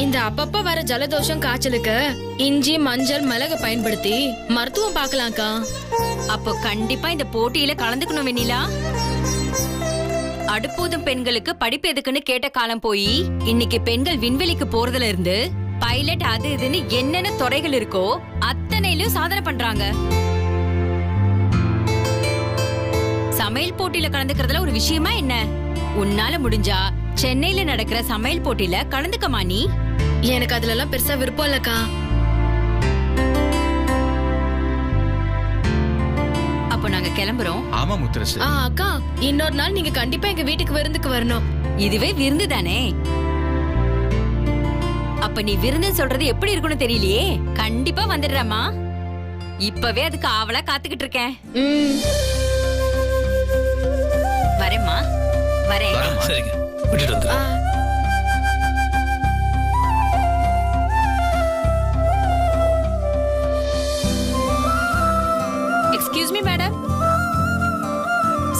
இந்த அப்பப்ப வர ஜலதோஷம் காய்ச்சலுக்கு இஞ்சி மஞ்சள் மிளகு பயன்படுத்தி மருத்துவம் பார்க்கலாம்க்கா. அப்போ கண்டிப்பா இந்த போட்டியில கலந்துக்கணும் வெண்ணிலா. அடுப்பூதும் பெண்களுக்கு படிப்பு எதுக்குன்னு கேட்ட காலம் போய் இன்னைக்கு பெண்கள் விண்வெளிக்கு போறதுல இருந்து பைலட் அது இதுன்னு என்னென்ன துறைகள் இருக்கோ அத்தனையிலும் சாதனை பண்றாங்க. சமையல் போட்டியில கலந்துக்கிறதுல ஒரு விஷயமா என்ன? உன்னால முடிஞ்சா சென்னையில நடக்கிற சமையல் போட்டியில கலந்துக்கமா நீ? எனக்கு அதுல எல்லாம் பெருசா விருப்பம் இல்லக்கா. அப்போ நாங்க கிளம்புறோம். ஆமா முத்துரசு. அக்கா, இன்னொரு நாள் நீங்க கண்டிப்பா எங்க வீட்டுக்கு விருந்துக்கு வரணும். இதுவே விருந்து தானே. அப்ப நீ விருந்து சொல்றது எப்படி இருக்குன்னு தெரியலையே. கண்டிப்பா வந்துடுறமா. இப்பவே அதுக்கு ஆவலா காத்துக்கிட்டு இருக்கேன். வரேம்மா, வரேன். சரிங்க, விட்டுட்டு வந்து. Excuse me madam.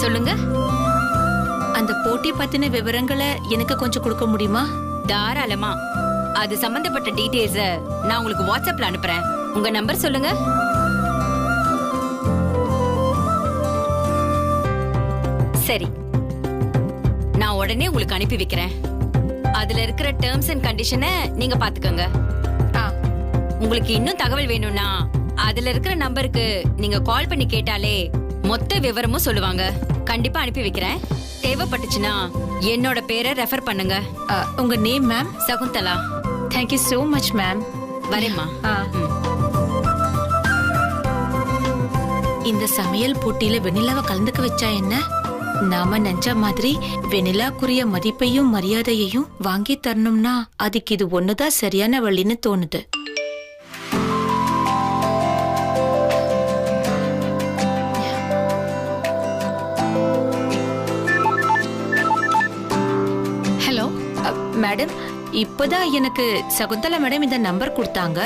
சொல்லுங்க. அந்த போட்டி பத்தின விவரங்களை எனக்கு கொஞ்சம் கொடுக்க முடியுமா? தாராளமா. அது சம்பந்தப்பட்ட டீடைல்ஸ் நான் உங்களுக்கு வாட்ஸ்அப்ல அனுப்புறேன். உங்க நம்பர் சொல்லுங்க. சரி, நான் உடனே உங்களுக்கு அனுப்பி வைக்கிறேன். அதுல இருக்கிற டேர்ம்ஸ் அண்ட் கண்டிஷனை நீங்க பாத்துக்கோங்க. உங்களுக்கு இன்னும் தகவல் வேணும்னா அதுல இருக்கிற நம்பருக்கு நீங்க கால் பண்ணி கேட்டாலே மொத்த விவரமும் சொல்லுவாங்க. கண்டிப்பா அனுப்பி வைக்கிறேன். தேவைப்பட்டுச்சுன்னா என்னோட பேரை ரெஃபர் பண்ணுங்க. உங்க name ma'am? Shakuntala. Thank you so much ma'am. வரேம்மா. இந்த சமையல் போட்டியில வெண்ணிலாவை கலந்துக்க வச்சா என்ன? நாம நினைச்ச மாதிரி வெண்ணிலாக்குரிய மதிப்பையும் மரியாதையையும் வாங்கி தரணும்னா அதுக்கு இது ஒண்ணுதான் சரியான வழின்னு தோணுது. ஹலோ மேடம், இப்பதான் எனக்கு சகுந்தலா மேடம் இந்த நம்பர் கொடுத்தாங்க.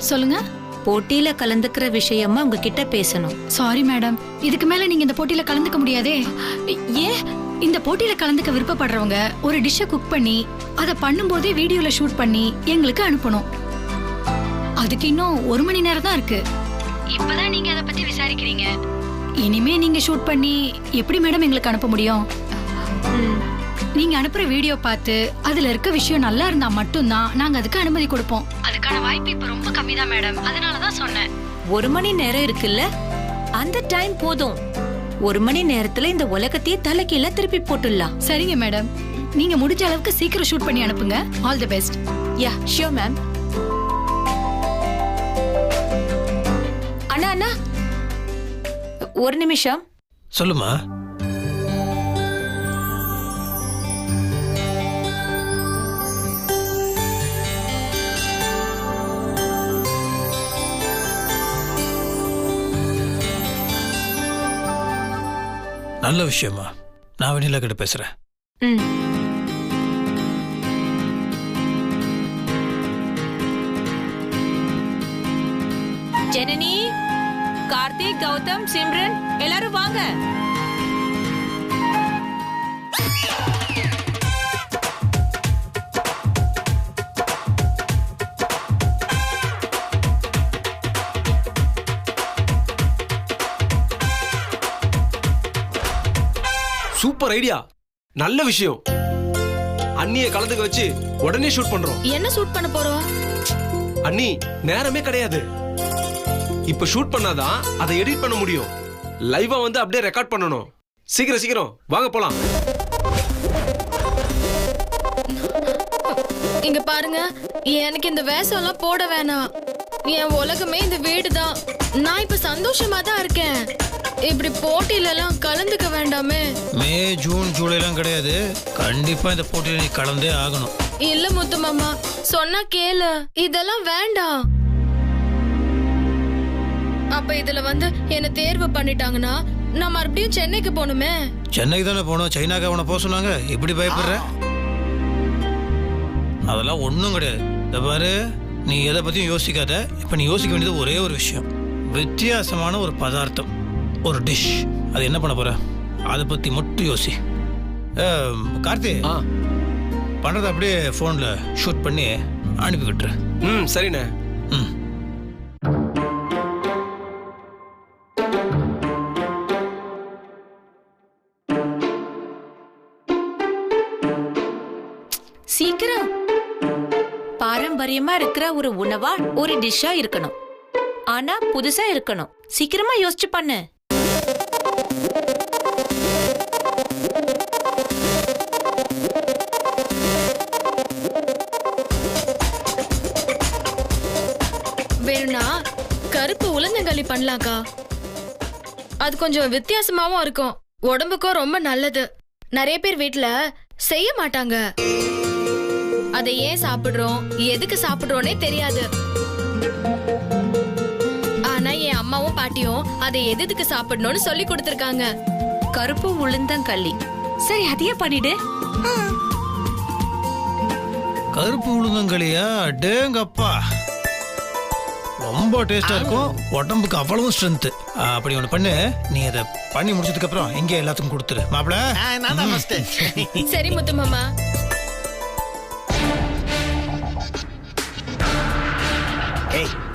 சொல்லுங்க. போட்டியில கலந்துக்கிற விஷயமா உங்ககிட்ட பேசணும். சாரி மேடம், இதுக்கு மேல நீங்க இந்த போட்டியில கலந்துக்க முடியாதே. ஏன்? இந்த போட்டியில கலந்துக்க விருப்பப்படுறவங்க ஒரு டிஷ்ஷை குக் பண்ணி அதை பண்ணும்போதே வீடியோல ஷூட் பண்ணி எங்களுக்கு அனுப்பணும். அதுக்கு இன்னும் 1 மணி நேரம் தான் இருக்கு. இப்பதான் நீங்க அதை பத்தி விசாரிக்கிறீங்க. இனிமே நீங்க ஷூட் பண்ணி எப்படி மேடம் எங்களுக்கு அனுப்ப முடியும்? நீங்க அனுப்புற வீடியோ பார்த்து அதுல இருக்க விஷயம் நல்லா இருந்தா மட்டும்தான் நாங்க அதுக்கு அனுமதி கொடுப்போம். அதுக்கான வாய்ப்பு இப்ப ரொம்ப கம்மி தான் மேடம். அதனாலதான் சொன்னேன். 1 மணி நேரம் இருக்குல்ல, அந்த டைம் போதும். 1 மணி நேரத்துல இந்த உலகத்தையே தலைகீழ திருப்பி போட்டுடலாம். சரிங்க மேடம், நீங்க முடிஞ்ச அளவுக்கு சீக்கிரம் ஷூட் பண்ணி அனுப்புங்க. All the best. Yeah, sure ma'am. அண்ணா அண்ணா, ஒரு நிமிஷம். சொல்லுமா. நல்ல விஷயமா. நான் வெண்ணிலா கிட்ட பேசுறேன். ஜனனி, கார்த்திக், கௌதம், சிம்ரன் எல்லாரும் வாங்க. சூப்பர் ஐடியா, நல்ல விஷயம். அண்ணியை கலந்துக்க வச்சு உடனே ஷூட் பண்றோம். என்ன ஷூட் பண்ண போறோம்? அண்ணி, நேரமே கிடையாது. இப்ப ஷூட் பண்ணாதான் அதை எடிட் பண்ண முடியும். லைவா வந்து அப்படியே ரெக்கார்ட் பண்ணணும். சீக்கிரம் சீக்கிரம் வாங்க போலாம். இங்க பாருங்க, எனக்கு இந்த வேஷம் எல்லாம் போட வேணாம். என் உலகமே இந்த வீடுதான். நான் இப்ப சந்தோஷமா தான் இருக்கேன். இப்படி போட்டியில எல்லாம் கலந்துக்க வேண்டாமே. மே, ஜூன், ஜூலை எல்லாம் கிடையாது. கண்டிப்பா இந்த போட்டியில நீ கலந்தே ஆகணும். இல்ல முத்து மாமா, சொன்னா கேளு. இதெல்லாம் வேண்டாம். அப்ப இதுல வந்து என்ன தேர்வு பண்ணிட்டாங்கன்னா நான் மறுபடியும் சென்னைக்கு போகணுமே. சென்னைக்கு தானே போனோம், சைனாக்கு அவனை போக சொன்னாங்க. இப்படி பயப்படுற? அதெல்லாம் ஒன்றும் கிடையாது. இந்த பாரு, நீ எதை பற்றியும் யோசிக்காத. இப்போ நீ யோசிக்க வேண்டியது ஒரே ஒரு விஷயம். வித்தியாசமான ஒரு பதார்த்தம், ஒரு டிஷ். அது என்ன பண்ண போற, அதை பற்றி மட்டும் யோசி. கார்த்தி, பண்ணுறதை அப்படியே ஃபோனில் ஷூட் பண்ணி அனுப்பி விட்டுரு. ம் சரிண்ணே. ம். சீக்கிரம். பாரம்பரியமா இருக்கிற ஒரு உணவா ஒரு டிஷ்ஷா இருக்கணும், ஆனா புதுசா இருக்கணும். சீக்கிரமா யோசிச்சு பண்ணு. வேணும்னா கருப்பு உளுந்தங்களி பண்ணலாம்க்கா. அது கொஞ்சம் வித்தியாசமாவும் இருக்கும், உடம்புக்கும் ரொம்ப நல்லது. நிறைய பேர் வீட்ல செய்ய மாட்டாங்க. அதை ஏன் சாப்பிடுறோம், எதுக்கு சாப்பிடுறோன்னே தெரியாது. ஆனா என் அம்மாவும் பாட்டியும் அதை எதுக்கு சாப்பிடணும்னு சொல்லி கொடுத்திருக்காங்க. கருப்பு உளுந்தங்களி. சரி, அதையே பண்ணிடு. கருப்பு உளுந்தங்களியா? டேங்கப்பா, ரொம்ப டேஸ்டா இருக்கும், உடம்புக்கு அவ்வளவு ஸ்ட்ரென்த். அப்படி ஒண்ணு பண்ணு, நீ அதை பண்ணி முடிச்சதுக்கு அப்புறம் இங்க எல்லாத்துக்கும் கொடுத்துரு மாப்பிள. சரி முத்து மாமா.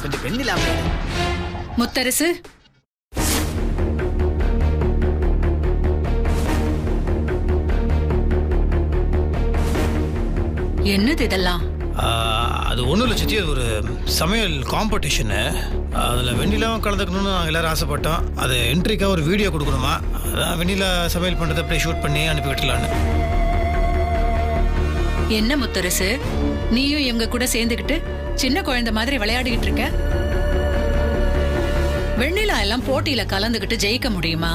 கொஞ்சம் வெண்ணிலா முத்தரசு, என்னது இதெல்லாம்? அது ஒன்றும் இல்லை சித்தி, அது ஒரு சமையல் காம்படிஷனு. அதில் வெண்ணிலாவும் கலந்துக்கணும்னு நாங்கள் எல்லாரும் ஆசைப்பட்டோம். அது என்ட்ரிக்காக ஒரு வீடியோ கொடுக்கணுமா, அதான் வெண்ணிலா சமையல் பண்ணுறதை அப்படியே ஷூட் பண்ணி அனுப்பி விட்டுலான்னு. என்ன முத்தரசு, நீயும் இவங்க கூட சேர்ந்துக்கிட்டு சின்ன குழந்தை மாதிரி விளையாடிக்கிட்டு இருக்க? வெண்ணிலா எல்லாம் போட்டியில கலந்துக்கிட்டு ஜெயிக்க முடியுமா?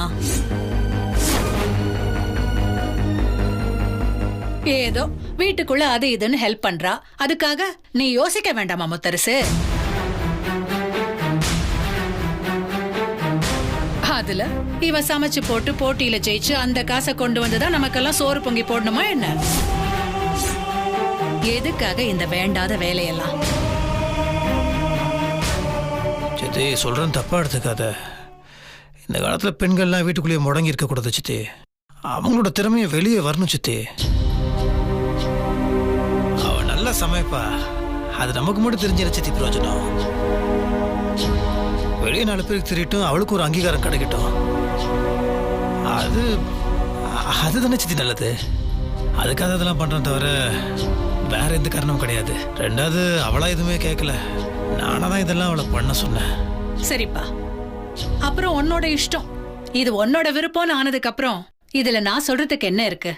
ஏதோ வீட்டுக்குள்ள அது இதுன்னு ஹெல்ப் பண்றா, அதுக்காக நீ யோசிக்க வேண்டாமா முத்தரசு? அதுல இவ சமைச்சு போட்டு போட்டியில ஜெயிச்சு அந்த காசை கொண்டு வந்துதான் நமக்கெல்லாம் சோறு பொங்கி போடணுமா என்ன? எதுக்காக இந்த வேண்டாத வேலையெல்லாம்? சித்தி சொல்கிறேன், தப்பாக எடுத்துக்காத. இந்த காலத்தில் பெண்கள்லாம் வீட்டுக்குள்ளேயே முடங்கி இருக்கக்கூடாது சித்தி. அவங்களோட திறமையை வெளியே வரணும் சித்தி. அவள் நல்லா சமைப்பா, அது நமக்கு மட்டும் தெரிஞ்சிட சித்தி பிரயோஜனம். வெளியே 4 பேருக்கு தெரியட்டும், அவளுக்கு ஒரு அங்கீகாரம் கிடைக்கட்டும். அது தானே சித்தி நல்லது. அதுக்காக இதெல்லாம் பண்ணுறேன் தவிர வேற எந்த காரணமும் கிடையாது. ரெண்டாவது அவளா எதுவுமே கேட்கல, நானா தான் இதெல்லாம் அவளை பண்ண சொன்னேன். சரிப்பா, அப்புறம் உன்னோட இஷ்டம். இது உன்னோட விருப்பம்னு ஆனதுக்கு அப்புறம் இதுல நான் சொல்றதுக்கு என்ன இருக்கு?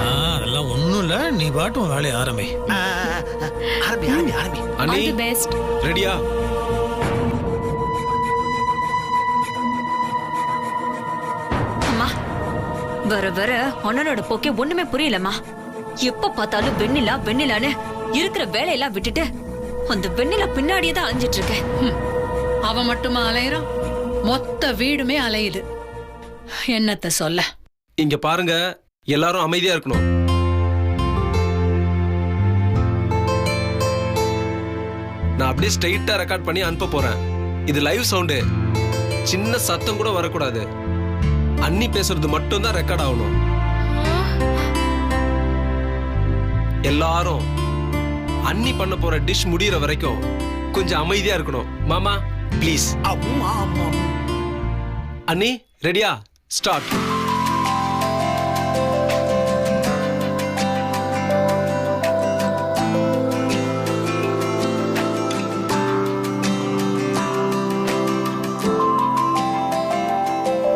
அதெல்லாம் ஒண்ணும் இல்ல, நீ பாட்டும் வேலையை ஆரம்பி. அண்ணி ரெடியா? வர வர அண்ணனோட போக்கே ஒண்ணுமே புரியலம்மா. எப்ப பார்த்தாலும் வெண்ணிலா வெண்ணிலான்னு இருக்கிற வேலையெல்லாம் விட்டுட்டு அந்த வெண்ணிலா பின்னாடியே தான் அலைஞ்சிட்டு இருக்கேன். அவன் மட்டுமா அலையறான்? மொத்த வீடுமே அலையுது. என்னத்த சொல்ல? இங்க பாருங்க, எல்லாரும் அமைதியா இருக்கணும். நான் அப்படியே ஸ்ட்ரைட்டா ரெக்கார்ட் பண்ணி அனுப்ப போறேன். இது லைவ் சவுண்டு, சின்ன சத்தம் கூட வரக்கூடாது. அண்ணி பேசுறது மட்டும் தான் ரெக்கார்ட் ஆகணும். எல்லாரும் அண்ணி பண்ண போற டிஷ் முடியற வரைக்கும் கொஞ்சம் அமைதியா இருக்கணும். மாமா ப்ளீஸ். அண்ணி ரெடியா? ஸ்டார்ட்.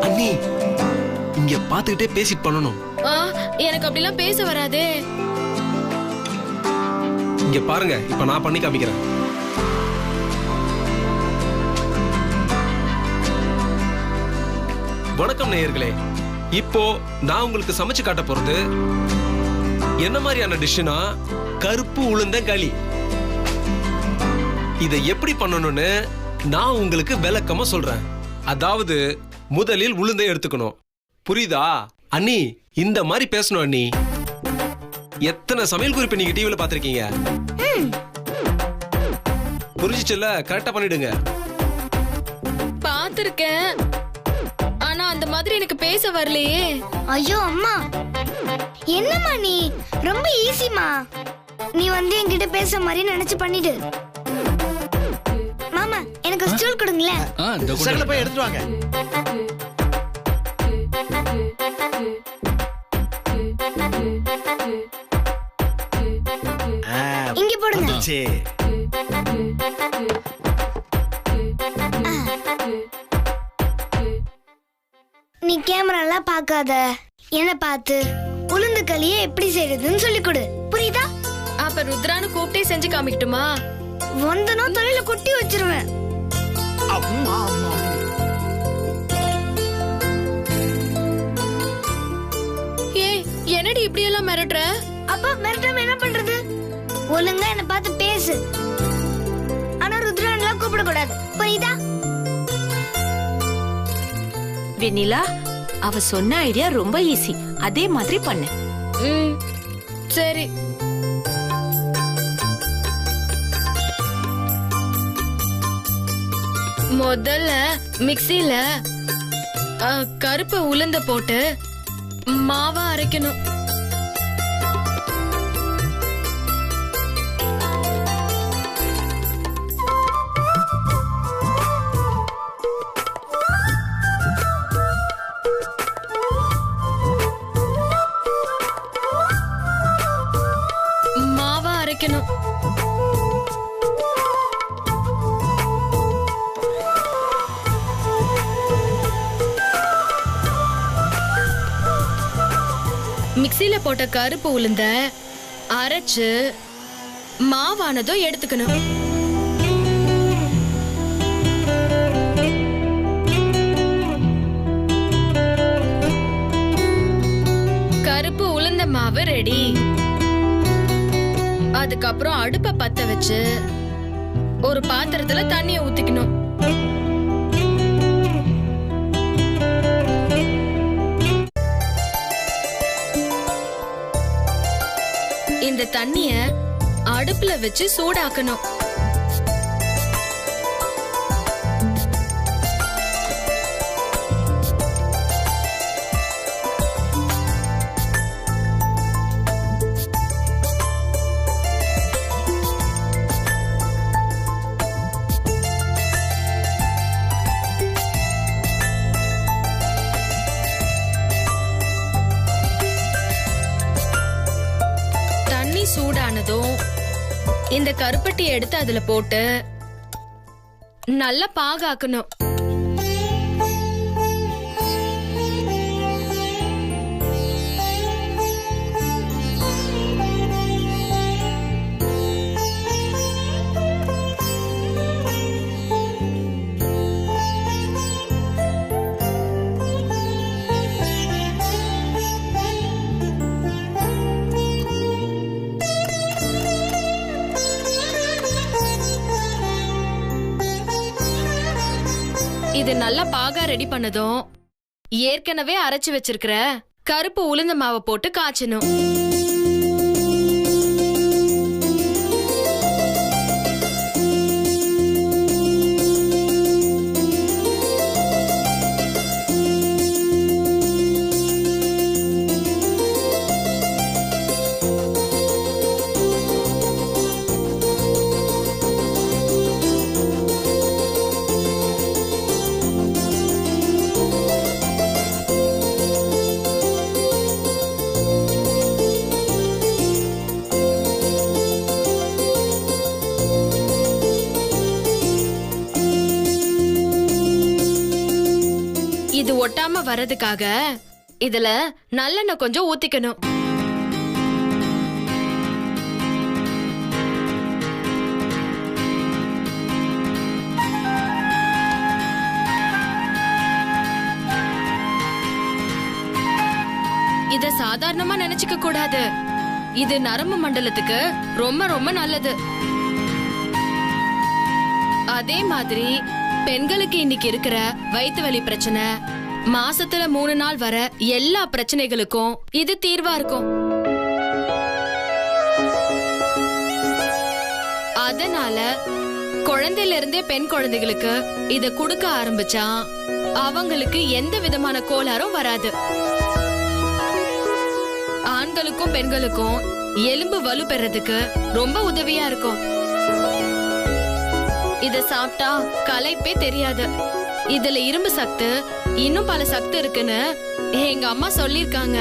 அண்ணி இங்க பாத்துக்கிட்டே பேசிட்டு பண்ணணும். எனக்கு அப்படிலாம் பேச வராதே. இங்க பாருங்க, இப்ப நான் பண்ணி காமிக்கிறேன். வணக்கம் நேயர்களே, இப்போ நான் உங்களுக்கு சமைச்சு காட்ட போறது என்ன மாதிரியான டிஷ்னா கருப்பு உளுந்தங்களி. இதை எப்படி பண்ணணும்னு நான் உங்களுக்கு விளக்கமா சொல்றேன். அதாவது முதலில் உளுந்தை எடுத்துக்கணும், புரியுதா? அண்ணி இந்த மாதிரி பேசணும். அண்ணி எத்தனை சமையல் குறிப்பு நீங்க டிவில பாத்திருக்கீங்க? புரிஞ்சிச்சுல்ல, கரெக்டா பண்ணிடுங்க. பாத்திருக்கேன், ஆனா அந்த மாதிரி எனக்கு பேச வரலையே. ஐயோ அம்மா, என்னம்மா நீ? ரொம்ப ஈஸிமா. நீ வந்து என்கிட்ட பேச மாதிரி நினைச்சு பண்ணிடு. மாமா எனக்கு ஸ்டூல் கொடுங்களேன். சகல போய் எடுத்துட்டு வாங்க. இங்க போடுங்க. சரி. நீ கேமராலாம் பார்க்காத, என்ன பார்த்து உளுந்து களியை எப்படி செய்யறதுன்னு சொல்லி கொடு. புரியுதா? அப்ப ருத்ரான்னு கூப்பிட்டே செஞ்சு காமிக்கட்டுமா? வந்தனா தலையில கொட்டி வச்சிருவேன். அம்மா அம்மா. ஏய், என்னடி இப்படி எல்லாம் மிரட்டுற? அப்பா மிரட்டாம என்ன பண்றது? ஒழுங்கா என்ன பார்த்து பேசு. ஆனா ருத்ரான்லாம் கூப்பிட கூடாது. புரியுதா? வெண்ணிலா, அவ சொன்ன ஐடியா ரொம்ப ஈஸி. அதே மாதிரி பண்ணு. சரி. முதல்ல மிக்ஸில கருப்பு உளுந்த போட்டு மாவா அரைக்கணும். மாவா அரைக்கணும். மிக்ஸில போட்ட கருப்பு உளுந்த அரைச்சு மாவானதும் எடுத்துக்கணும். கருப்பு உளுந்த மாவு ரெடி. அதுக்கப்புறம் அடுப்பை பத்த வச்சு ஒரு பாத்திரத்துல தண்ணிய ஊத்திக்கணும். இந்த தண்ணிய அடுப்புல வச்சு சூடாக்கணும். சூடானதும் இந்த கருப்பட்டியை எடுத்து அதுல போட்டு நல்லா பாகாக்கணும். இது நல்லா பாகா ரெடி பண்ணதும் ஏற்கனவே அரைச்சு வச்சிருக்கிற கருப்பு உளுந்த மாவை போட்டு காய்ச்சணும். இது ஒட்டாம வரதுக்காக இதுல நல்லெண்ணெய் கொஞ்சம் ஊத்திக்கணும். இத சாதாரணமா நினைச்சுக்க கூடாது. இது நரம்பு மண்டலத்துக்கு ரொம்ப ரொம்ப நல்லது. அதே மாதிரி பெண்களுக்கு இன்னைக்கு இருக்கிற வயிற்று வலி பிரச்சனை, மாசத்துல 3 நாள் வர எல்லா பிரச்சனைகளுக்கும் இது தீர்வா இருக்கும். அதனால குழந்தையில இருந்தே பெண் குழந்தைகளுக்கு இத கொடுக்க ஆரம்பிச்சா அவங்களுக்கு எந்த விதமான கோளாறும் வராது. ஆண்களுக்கும் பெண்களுக்கும் எலும்பு வலு பெறதுக்கு ரொம்ப உதவியா இருக்கும். இத சாப்பிட்டா களைப்பே தெரியாது. இதுல இரும்பு சத்து இன்னும் பல சத்து இருக்குன்னு எங்க அம்மா சொல்லிருக்காங்க.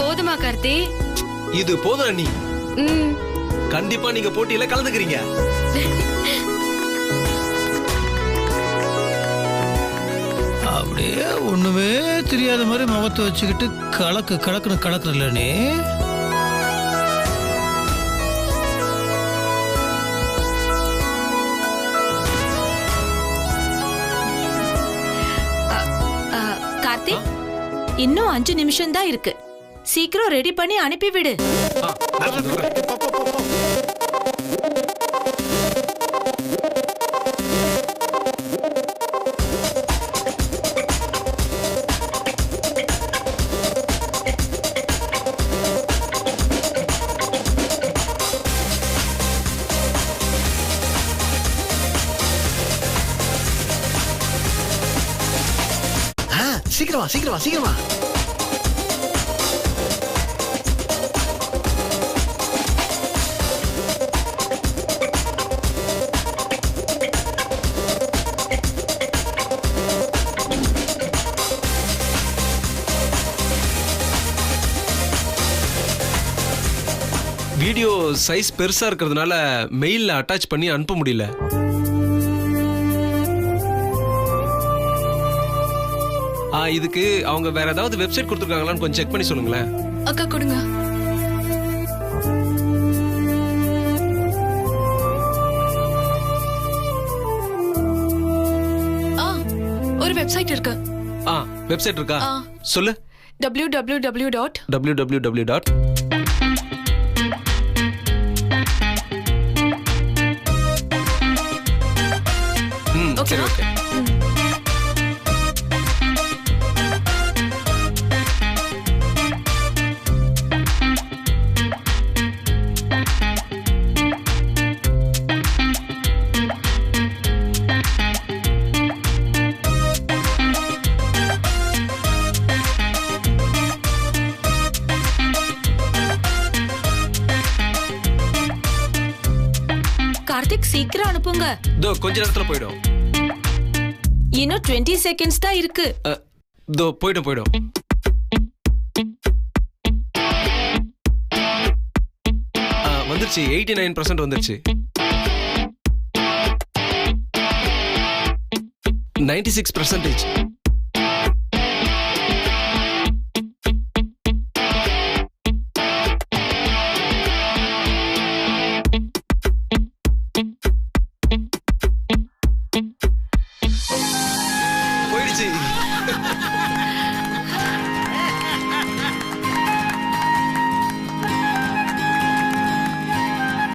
போதுமா கார்த்தி? இது போதும் அண்ணி. ம். கண்டிப்பா நீங்க போட்டியில கலந்துக்கிறீங்க. அப்படியே ஒண்ணுமே தெரியாத மாதிரி முகத்தை வச்சுக்கிட்டு கலக்குறல நீ. கார்த்திக், இன்னும் 5 நிமிஷம் தான் இருக்கு. சீக்கிரம் ரெடி பண்ணி அனுப்பிவிடு. சீக்கிரமா. வீடியோ சைஸ் பெருசா இருக்கிறதுனால மெயில்ல அட்டாச் பண்ணி அனுப்ப முடியல. இதுக்கு அவங்க வேற ஏதாவது வெப்சைட் கொடுத்துருக்காங்களான்னு கொஞ்சம் செக் பண்ணி சொல்லுங்களேன். அக்கா கொடுங்க. ஒரு வெப்சைட் இருக்கு. வெப்சைட் இருக்கா? சொல்லு. www. சரி, ஓகே. கார்த்திக், சீக்கிரம் அனுப்புங்க. கொஞ்ச நேரத்துல போயிடும். இன்னும் 20 செகண்ட்ஸ் தான் இருக்கு. போயிடும். வந்துருச்சு. 89% வந்துருச்சு. 96%.